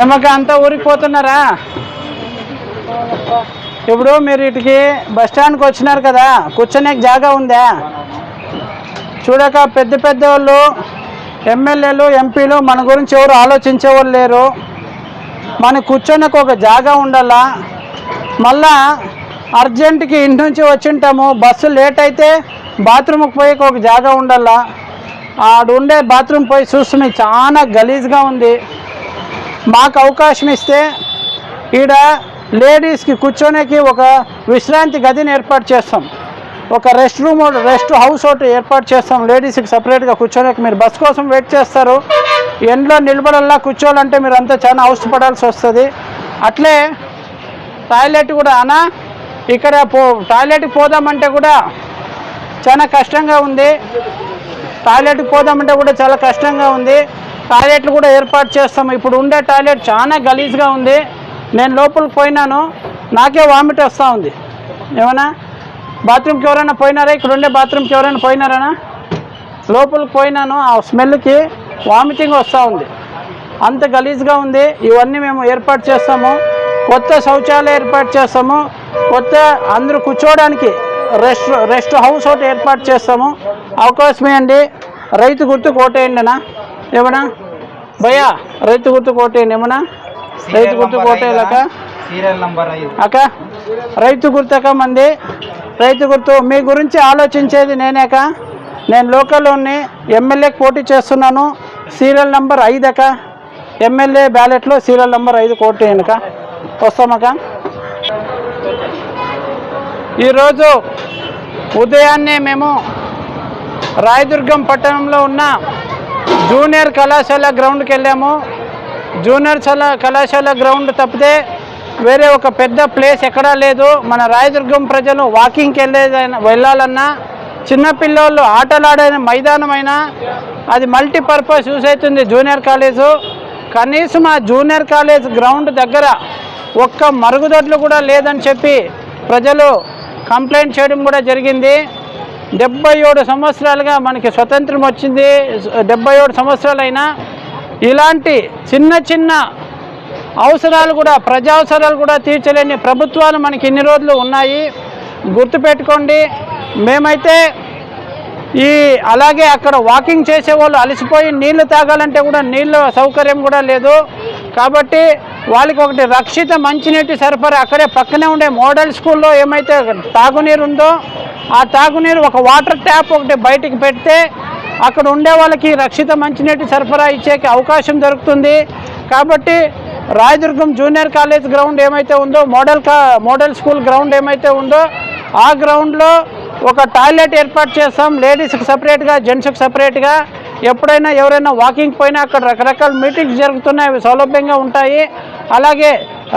ఏమక్క అంతా ఊరికి పోతున్నారా? ఇప్పుడు మీరు ఇటుకి బస్ స్టాండ్కి వచ్చినారు కదా, కూర్చొనే జాగా ఉందా? చూడక పెద్ద పెద్ద వాళ్ళు ఎమ్మెల్యేలు ఎంపీలు మన గురించి ఎవరు ఆలోచించేవాళ్ళు లేరు. మన కూర్చొనికి ఒక జాగా ఉండాలా. మళ్ళా అర్జెంటుకి ఇంటి నుంచి వచ్చింటాము, బస్సు లేట్ అయితే బాత్రూమ్కి పోయి ఒక జాగా ఉండాలా. ఆడు ఉండే బాత్రూమ్ పోయి చూస్తున్నాయి, చాలా గలీజ్గా ఉంది. మాకు అవకాశం ఇస్తే ఈడ లేడీస్కి కూర్చోనేకి ఒక విశ్రాంతి గదిని ఏర్పాటు చేస్తాం, ఒక రెస్ట్ హౌస్ ఒకటి ఏర్పాటు చేస్తాం లేడీస్కి సపరేట్గా కూర్చోనేకి. మీరు బస్ కోసం వెయిట్ చేస్తారు, ఎండలో నిలబడల్లా కూర్చోవాలంటే మీరు అంతా చాలా అవసరపడాల్సి వస్తుంది. అట్లే టాయిలెట్ కూడా అనా ఇక్కడ టాయిలెట్కి పోదామంటే కూడా చాలా కష్టంగా ఉంది. టాయిలెట్కి పోదామంటే కూడా చాలా కష్టంగా ఉంది. టాయిలెట్లు కూడా ఏర్పాటు చేస్తాము. ఇప్పుడు ఉండే టాయిలెట్ చాలా గలీజ్గా ఉంది. నేను లోపలికి పోయినాను, నాకే వామిట్ వస్తూ ఉంది. ఏమన్నా బాత్రూమ్కి ఎవరైనా పోయినారా? ఇక్కడ ఉండే బాత్రూమ్కి ఎవరైనా పోయినారా? లోపలికి పోయినాను, ఆ స్మెల్కి వామిటింగ్ వస్తూ ఉంది, అంత గలీజ్గా ఉంది. ఇవన్నీ మేము ఏర్పాటు చేస్తాము. కొత్త శౌచాలయం ఏర్పాటు చేస్తాము, కొత్త అందరూ కూర్చోవడానికి రెస్ట్ హౌస్ ఒకటి ఏర్పాటు చేస్తాము. అవకాశం ఇవ్వండి. రైతు గుర్తు కోటేయండి అన్నా. ఏమన్నా భయ్యా రైతు గుర్తు కోటేయండి. ఏమన్నా రైతు గుర్తు కోటేయాలక అక్క, రైతు గుర్తక మంది రైతు గుర్తు. మీ గురించి ఆలోచించేది నేనేక. నేను లోకల్లోని ఎమ్మెల్యేకి పోటీ చేస్తున్నాను. సీరియల్ నెంబర్ 5 అక్క. ఎమ్మెల్యే బ్యాలెట్లో సీరియల్ నెంబర్ 5 కోటేయనక. వస్తామక్క. ఈరోజు ఉదయాన్నే మేము రాయదుర్గం పట్టణంలో ఉన్న జూనియర్ కళాశాల గ్రౌండ్కి వెళ్ళాము. జూనియర్ కళాశాల గ్రౌండ్ తప్పితే వేరే ఒక పెద్ద ప్లేస్ ఎక్కడా లేదు. మన రాయదుర్గం ప్రజలు వాకింగ్కి వెళ్ళాలన్నా, చిన్నపిల్లలు ఆటలాడే మైదానమైనా అది మల్టీపర్పస్ యూజ్ అవుతుంది జూనియర్ కాలేజు. కనీసం ఆ జూనియర్ కాలేజ్ గ్రౌండ్ దగ్గర ఒక్క మరుగుదొడ్లు కూడా లేదని చెప్పి ప్రజలు కంప్లైంట్ చేయడం కూడా జరిగింది. 77 సంవత్సరాలుగా మనకి స్వతంత్రం వచ్చింది. 77 సంవత్సరాలైనా ఇలాంటి చిన్న చిన్న అవసరాలు కూడా, ప్రజా అవసరాలు కూడా తీర్చలేని ప్రభుత్వాలు మనకి ఇన్ని రోజులు ఉన్నాయి. గుర్తుపెట్టుకోండి. మేమైతే అలాగే అక్కడ వాకింగ్ చేసేవాళ్ళు అలసిపోయి నీళ్లు తాగాలంటే కూడా నీళ్ళ సౌకర్యం కూడా లేదు. కాబట్టి వాళ్ళకి ఒకటి రక్షిత మంచినీటి సరఫరా అక్కడే పక్కనే ఉండే మోడల్ స్కూల్లో ఏమైతే తాగునీరు ఉందో ఆ తాగునీరు ఒక వాటర్ ట్యాప్ ఒకటి బయటికి పెడితే అక్కడ ఉండే వాళ్ళకి రక్షిత మంచినీటి సరఫరా ఇచ్చేకి అవకాశం దొరుకుతుంది. కాబట్టి రాయదుర్గం జూనియర్ కాలేజ్ గ్రౌండ్ ఏమైతే ఉందో, మోడల్ స్కూల్ గ్రౌండ్ ఏమైతే ఉందో ఆ గ్రౌండ్లో ఒక టాయిలెట్ ఏర్పాటు చేస్తాం, లేడీస్కి సపరేట్గా, జెంట్స్కి సపరేట్గా. ఎప్పుడైనా ఎవరైనా వాకింగ్ పోయినా అక్కడ రకరకాల మీటింగ్స్ జరుగుతున్నాయి, అవి సౌలభ్యంగా ఉంటాయి. అలాగే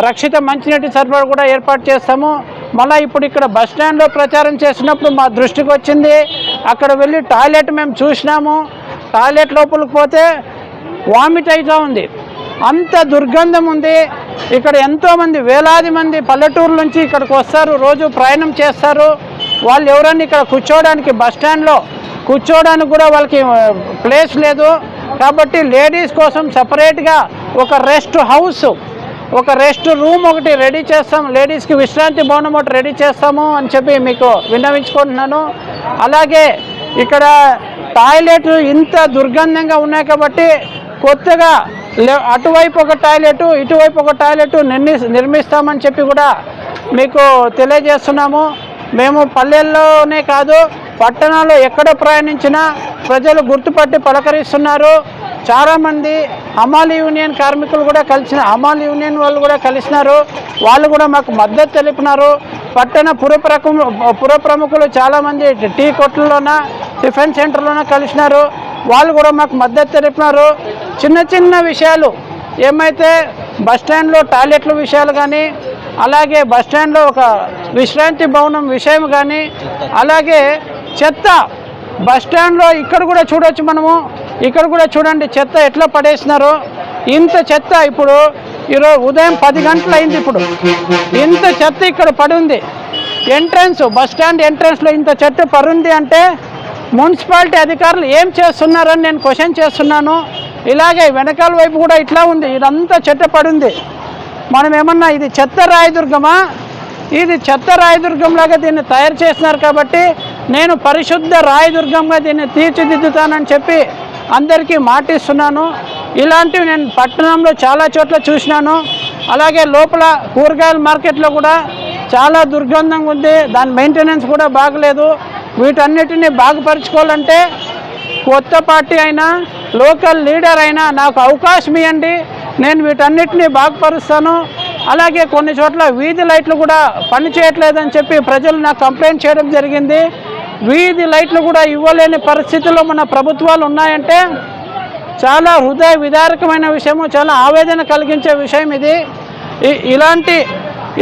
రక్షిత మంచినీటి సరఫరా కూడా ఏర్పాటు చేస్తాము. మళ్ళీ ఇప్పుడు ఇక్కడ బస్ స్టాండ్లో ప్రచారం చేసినప్పుడు మా దృష్టికి వచ్చింది. అక్కడ వెళ్ళి టాయిలెట్ మేము చూసినాము. టాయిలెట్ లోపలికి పోతే వామిట్ అవుతూ ఉంది, అంత దుర్గంధం ఉంది. ఇక్కడ ఎంతోమంది, వేలాది మంది పల్లెటూరు నుంచి ఇక్కడికి వస్తారు, రోజు ప్రయాణం చేస్తారు. వాళ్ళు ఎవరన్నా ఇక్కడ కూర్చోవడానికి, బస్ స్టాండ్లో కూర్చోవడానికి కూడా వాళ్ళకి ప్లేస్ లేదు. కాబట్టి లేడీస్ కోసం సపరేట్గా ఒక రెస్ట్ హౌస్, ఒక రెస్ట్ రూమ్ ఒకటి రెడీ చేస్తాం, లేడీస్కి విశ్రాంతి భవనం ఒకటి రెడీ చేస్తాము అని చెప్పి మీకు విన్నవించుకుంటున్నాను. అలాగే ఇక్కడ టాయిలెట్లు ఇంత దుర్గంధంగా ఉన్నాయి కాబట్టి కొత్తగా అటువైపు ఒక టాయిలెట్, ఇటువైపు ఒక టాయిలెట్ నిర్మిస్తామని చెప్పి కూడా మీకు తెలియజేస్తున్నాము. మేము పల్లెల్లోనే కాదు, పట్టణాల్లో ఎక్కడ ప్రయాణించినా ప్రజలు గుర్తుపట్టి పలకరిస్తున్నారు. చాలామంది హమాలి యూనియన్ కార్మికులు కూడా హమాలి యూనియన్ వాళ్ళు కూడా కలిసినారు. వాళ్ళు కూడా మాకు మద్దతు తెలిపినారు. పట్టణ పుర ప్రముఖులు చాలామంది టీ కొట్లలోన, టిఫిన్ సెంటర్లోన కలిసినారు. వాళ్ళు కూడా మాకు మద్దతు తెలిపినారు. చిన్న చిన్న విషయాలు ఏమైతే బస్టాండ్లో టాయిలెట్ల విషయాలు కానీ, అలాగే బస్టాండ్లో ఒక విశ్రాంతి భవనం విషయం కానీ, అలాగే చెత్త బస్టాండ్లో ఇక్కడ కూడా చూడవచ్చు మనము. ఇక్కడ కూడా చూడండి చెత్త ఎట్లా పడేసినారో. ఇంత చెత్త ఇప్పుడు ఈరోజు ఉదయం 10 గంటలు అయింది. ఇప్పుడు ఇంత చెత్త ఇక్కడ పడి ఉంది. బస్ స్టాండ్ ఎంట్రన్స్లో ఇంత చెత్త పడి ఉంది అంటే మున్సిపాలిటీ అధికారులు ఏం చేస్తున్నారని నేను క్వశ్చన్ చేస్తున్నాను. ఇలాగే వెనకాల వైపు కూడా ఇట్లా ఉంది, ఇదంతా చెత్త పడింది. మనం ఏమన్నా ఇది చెత్త రాయదుర్గమా? ఇది చెత్త రాయదుర్గంలాగా దీన్ని తయారు చేస్తున్నారు. కాబట్టి నేను పరిశుద్ధ రాయదుర్గంగా దీన్ని తీర్చిదిద్దుతానని చెప్పి అందరికీ మాటిస్తున్నాను. ఇలాంటివి నేను పట్టణంలో చాలా చోట్ల చూసినాను. అలాగే లోపల కూరగాయల మార్కెట్లో కూడా చాలా దుర్గంధంగా ఉంది, దాని మెయింటెనెన్స్ కూడా బాగలేదు. వీటన్నిటిని బాగుపరుచుకోవాలంటే కొత్త పార్టీ అయినా లోకల్ లీడర్ అయినా నాకు అవకాశం ఇవ్వండి, నేను వీటన్నిటిని బాగుపరుస్తాను. అలాగే కొన్ని చోట్ల వీధి లైట్లు కూడా పనిచేయట్లేదని చెప్పి ప్రజలు నాకు కంప్లైంట్ చేయడం జరిగింది. వీధి లైట్లు కూడా ఇవ్వలేని పరిస్థితుల్లో మన ప్రభుత్వాలు ఉన్నాయంటే చాలా హృదయ విదారకమైన విషయము, చాలా ఆవేదన కలిగించే విషయం ఇది.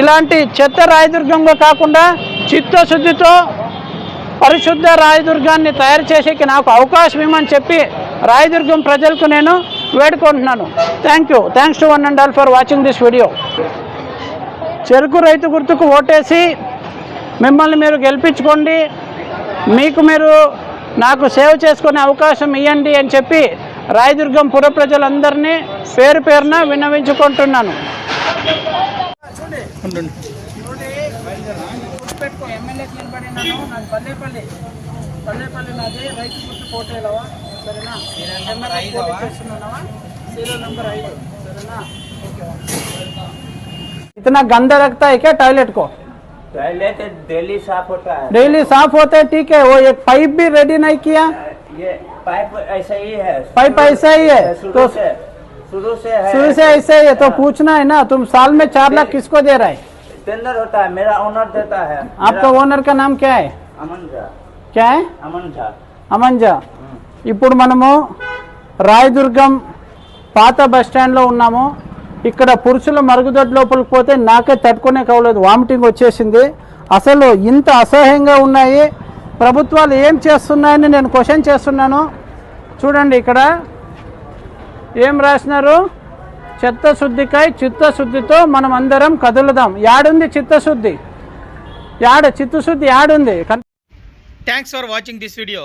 ఇలాంటి చెత్త రాయదుర్గంగా కాకుండా చిత్తశుద్ధితో పరిశుద్ధ రాయదుర్గాన్ని తయారు చేసేకి నాకు అవకాశం ఇవ్వమని చెప్పి రాయదుర్గం ప్రజలకు నేను వేడుకుంటున్నాను. Thanks to one and all for watching this video. చెరుకు రైతు గుర్తుకు ఓటేసి మిమ్మల్ని మీరు గెలిపించుకోండి, మీకు మీరు నాకు సేవ చేసుకునే అవకాశం ఇవ్వండి అని చెప్పి రాయదుర్గం పుర ప్రజలందరినీ పేరు పేరున విన్నవించుకుంటున్నాను. ఎమ్మెల్యేకి నిలబడినాను, నాకు పల్లెపల్లి నాది, రైతు గుర్తు పోటీలవా సరేనా? చేస్తున్నావా? సీరియల్ నెంబర్ 5 సరేనా? इतना गंदा लगता है क्या टॉयलेट को? टॉयलेट डेली साफ होता है। डेली साफ होता है, ठीक है। वो एक पाइप भी रेडी नहीं किया? ये पाइप ऐसा ही है, पाइप ऐसा ही है तो शुरू से ऐसा ही है तो पूछना है ना, तुम साल में 4 लाख किसको दे रहा है? टेंडर होता है, मेरा ओनर देता है। आपका ओनर का नाम क्या है? अमन झा। क्या है? अमन झा। ఇప్పుడు మనము రాయదుర్గం పాత బస్ స్టాండ్లో ఉన్నాము. ఇక్కడ పురుషుల మరుగుదొడ్డి లోపలికి పోతే నాకే తట్టుకునే కావలేదు, వామిటింగ్ వచ్చేసింది. అసలు ఇంత అసహ్యంగా ఉన్నాయి, ప్రభుత్వాలు ఏం చేస్తున్నాయని నేను క్వశ్చన్ చేస్తున్నాను. చూడండి ఇక్కడ ఏం రాసినారు, చిత్తశుద్ధికై చిత్తశుద్ధితో మనం అందరం కదులుదాం. యాడుంది చిత్తశుద్ధి? చిత్తశుద్ధి యాడుంది? Thanks for watching this video.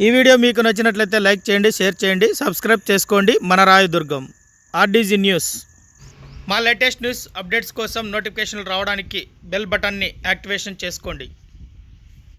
ఈ వీడియో మీకు నచ్చినట్లయితే లైక్ చేయండి, షేర్ చేయండి, సబ్స్క్రైబ్ చేసుకోండి. మన రాయదుర్గం ఆర్డీజీ న్యూస్. మా లేటెస్ట్ న్యూస్ అప్డేట్స్ కోసం నోటిఫికేషన్లు రావడానికి బెల్ బటన్ని యాక్టివేషన్ చేసుకోండి.